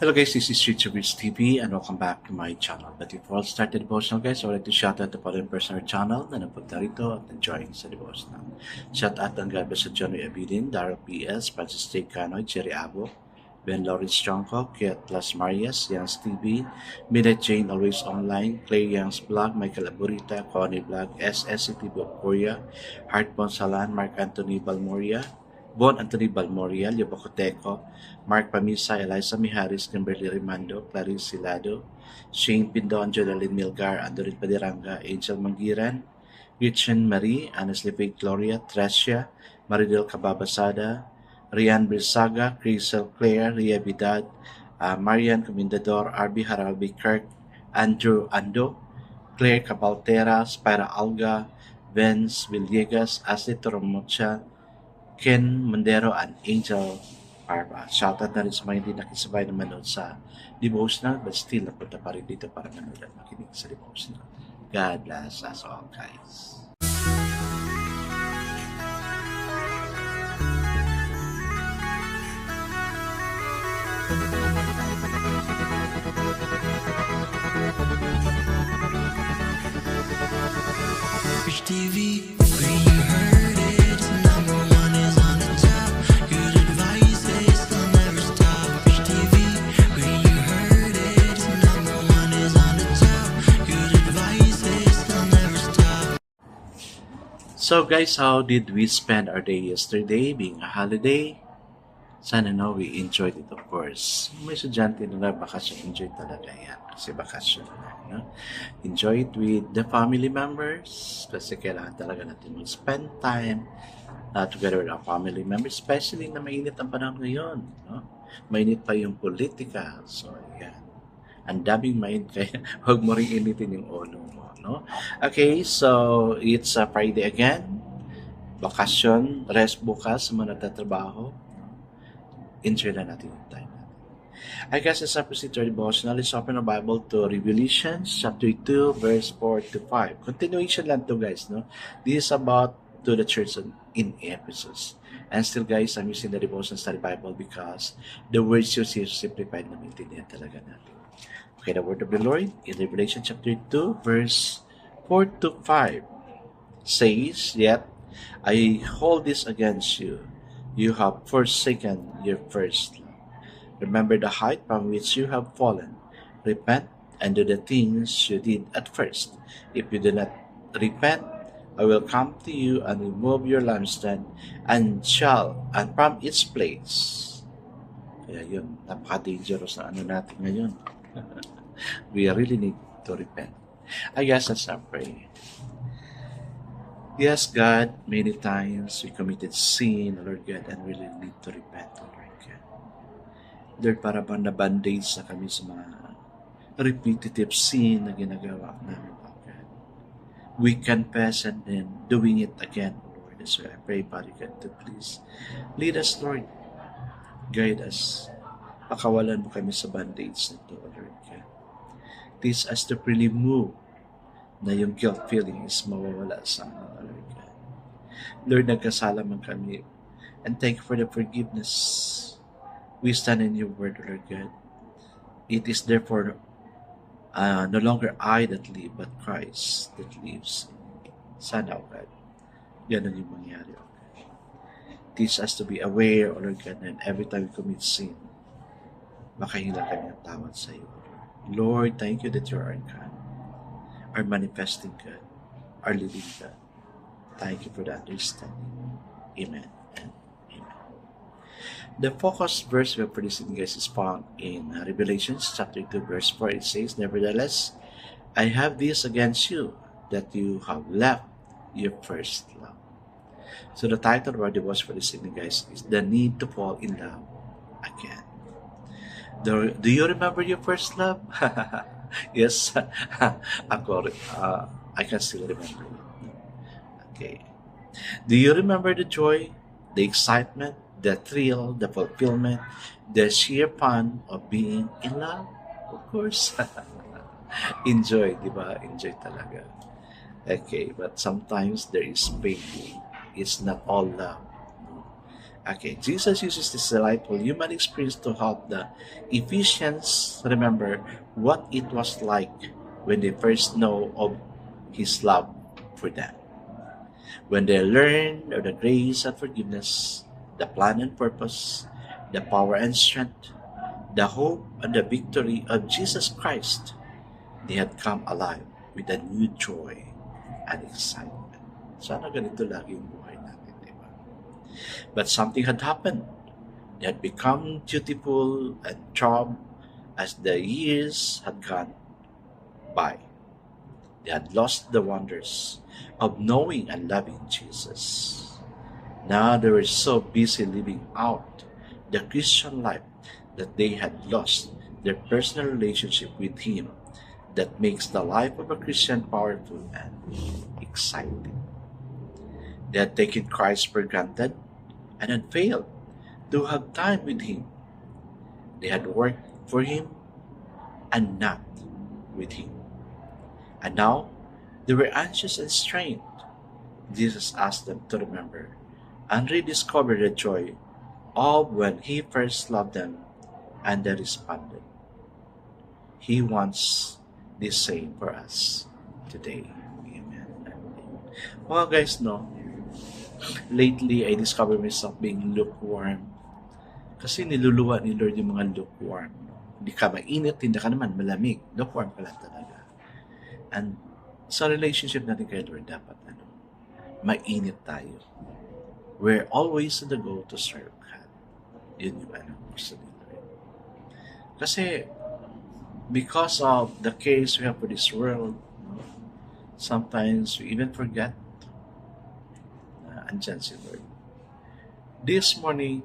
Hello guys, this is Futurebits TV and welcome back to my channel. But before I start the devotional guys, I would like to shout out the following person on our channel na napunta rito at enjoying sa devotional. Shout out ang gabi sa Johnny Abidin, Daryl P.S., Francis J. Canoy, Jerry Abo, Ben Lawrence Jonko, Kiat Las Marias, Youngs TV, Midnight Jane Always Online, Clay Youngs Vlog, Michael Aburita, Connie Vlog, SSCTV of Korea, Heart Bonsalan, Mark Anthony Balmoria, Bon Anthony Balmoria, Leo Bacoteco, Mark Pamisa, Eliza Miharis, Kimberly Rimando, Clarice Silado, Shane Pindon, Jodeline Milgar, Andorin Padiranga, Angel Mangiran, Gretchen Marie, Honestly Faith Gloria, Trecia, Maridel Cababasada, Rian Bilsaga, Crisel Claire, Ria Vidad, Marian Comendador, RB Haralbi Kirk, Andrew Ando, Claire Cabaltera, Spira Alga, Vince Villegas, Ashley Toromocha, Ken Mondero and Angel Parva. Shoutout na rin sa mga hindi nakisabay na manood sa devotional but still napunta pa rin dito para manood at makinig sa devotional. God bless us all guys. Rich TV, where you heard it, number one is on the top. Good advice is they'll never stop. Rich TV, where you heard it, number one is on the top. Good advice is they'll never stop. So guys, how did we spend our day yesterday being a holiday? Sana we enjoyed it of course. May estudyante na bakasyon, enjoy talaga yan. Kasi bakasyon na, no? Enjoy it with the family members kasi kailangan talaga natin mag-spend time together with our family members, especially na mainit ang panahon ngayon, no? Mainit pa yung politika. So, yan. Ang daming mainit kaya huwag mo rin initin yung ulo mo, no? Okay, so it's a Friday again. Bakasyon, rest bukas sa mga natatrabaho. Enjoy na natin yung time natin. I guess it's up to devotional. Let's open the Bible to Revelation chapter 2 verse 4 to 5. Continuation lang to guys, no? This is about to the church in Ephesus. And still guys, I'm using the devotion study Bible because the words used here simplified na maintindihan talaga natin. Okay, the word of the Lord in Revelation chapter 2 verse 4 to 5 says, "Yet I hold this against you. You have forsaken your first love. Remember the height from which you have fallen. Repent and do the things you did at first. If you do not repent, I will come to you and remove your lampstand and from its place." Kaya yun, napaka-dangerous na ano natin ngayon. We really need to repent. I guess let's not pray. Yes, God, many times we committed sin, Lord God, and we really need to repent, Lord God. Lord, para bang na-bandage na kami sa mga repetitive sin na ginagawa namin, Lord God. We confess and then doing it again, Lord. That's why I pray, Father God, to please lead us, Lord. Guide us. Pakawalan mo kami sa bandage na ito, Lord God. Teach us to really move na yung guilt feeling is mawawala sa amin, Lord God. Lord, nagkasala man kami, and thank you for the forgiveness. We stand in your word, Lord God. It is therefore no longer I that live, but Christ that lives. Sana, O God, ganun yung mangyari, O God. Teach us to be aware, O Lord God, and every time we commit sin, makahinga kami ng tawad sa iyo, Lord. Lord, thank you that you are God, are manifesting God, are living God. Thank you for the understanding. Amen and amen. The focus verse we are producing, guys, is found in Revelation chapter 2 verse 4. It says, "Nevertheless, I have this against you, that you have left your first love." So the title of our devotion for this evening, guys, is "The Need to Fall in Love Again." Do you remember your first love? Yes, ako, I can still remember it. Okay. Do you remember the joy, the excitement, the thrill, the fulfillment, the sheer fun of being in love? Of course. Enjoy, di ba? Enjoy talaga. Okay, but sometimes there is pain. It's not all love. Okay, Jesus uses this delightful human experience to help the Ephesians remember what it was like when they first know of His love for them. When they learned of the grace and forgiveness, the plan and purpose, the power and strength, the hope and the victory of Jesus Christ, they had come alive with a new joy and excitement. Sana ganito lagi yung buhay natin, di ba? But something had happened. They had become dutiful and job as the years had gone by. They had lost the wonders of knowing and loving Jesus. Now they were so busy living out the Christian life that they had lost their personal relationship with Him that makes the life of a Christian powerful and exciting. They had taken Christ for granted and had failed to have time with Him. They had worked for Him and not with Him. And now they were anxious and strained. Jesus asked them to remember and rediscover the joy of when He first loved them, and they responded. He wants the same for us today. Amen. Well, guys, no, lately I discovered myself being lukewarm. Kasi niluluwa ni Lord yung mga lukewarm. No? Hindi ka mainit, hindi ka naman malamig. Lukewarm ka lang talaga. And sa relationship natin kay Lord, dapat mainit tayo. We're always on the go to serve God. Yun yung gusto ni Lord. Kasi because of the cares we have for this world, sometimes we even forget na andyan si Lord. This morning,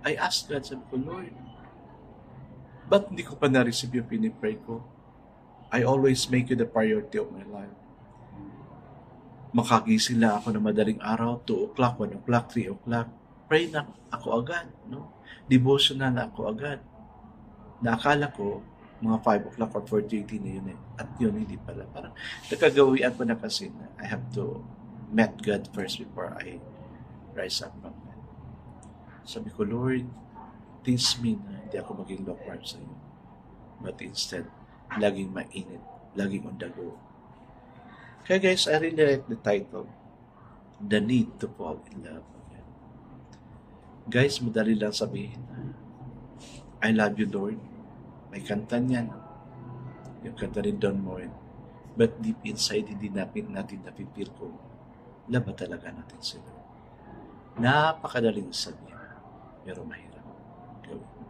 I asked God, sabi ko, Lord, ba't hindi ko pa na-receive yung pinipray ko? I always make you the priority of my life. Makagising lang ako na madaling araw, 2 o'clock, 1 o'clock, 3 o'clock. Pray na ako agad, no? Devotional na ako agad. Naakala ko, mga 5 o'clock or 4:30 na yun eh. At yun, hindi pala. Parang nakagawian ko na kasi na I have to meet God first before I rise up from bed. Sabi ko, Lord, teach me na hindi ako maging lukewarm sa iyo. But instead, laging mainit, laging on the go. Kaya guys, I really like the title, The Need to Fall in Love Again. Guys, madali lang sabihin na, I love you, Lord. May kanta niyan. Yung kanta ni Don Moen. But deep inside, hindi natin napipil kung love ba talaga natin si Lord. Napakadaling sabihin. Pero mahirap gawin.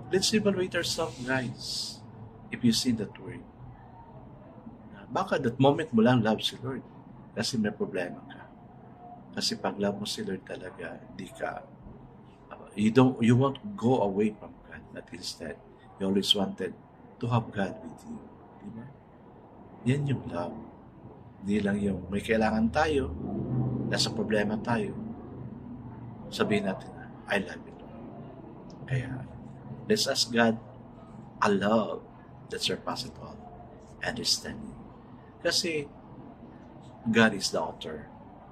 Let's evaluate ourselves, guys. If you see that word. Baka that moment mo lang love si Lord. Kasi may problema ka. Kasi pag love mo si Lord talaga, hindi ka, you won't go away from God. But instead, you always wanted to have God with you. Diba? Yan yung love. Hindi lang yung may kailangan tayo, nasa problema tayo, sabihin natin, I love you, Lord. Kaya, let's ask God a love that surpasses all understanding. Kasi, God is the author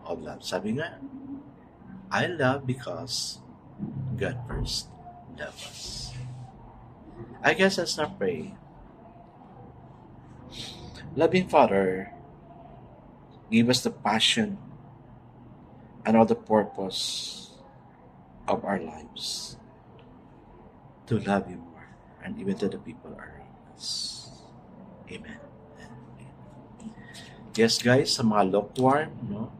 of love. Sabi nga, I love because God first loved us. I guess let's not pray. Loving Father, give us the passion and all the purpose of our lives to love you more and even to the people around us. Amen. Yes, guys, sa mga lukewarm, no,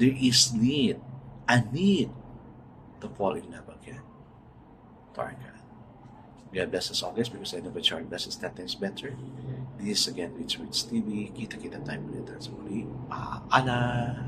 there is a need to fall in love again to our God. God bless us all, guys, because I know that your bless us 10 times better. This is again, Rich TV. Kita-kita tayo ulit sa muli. Paalam!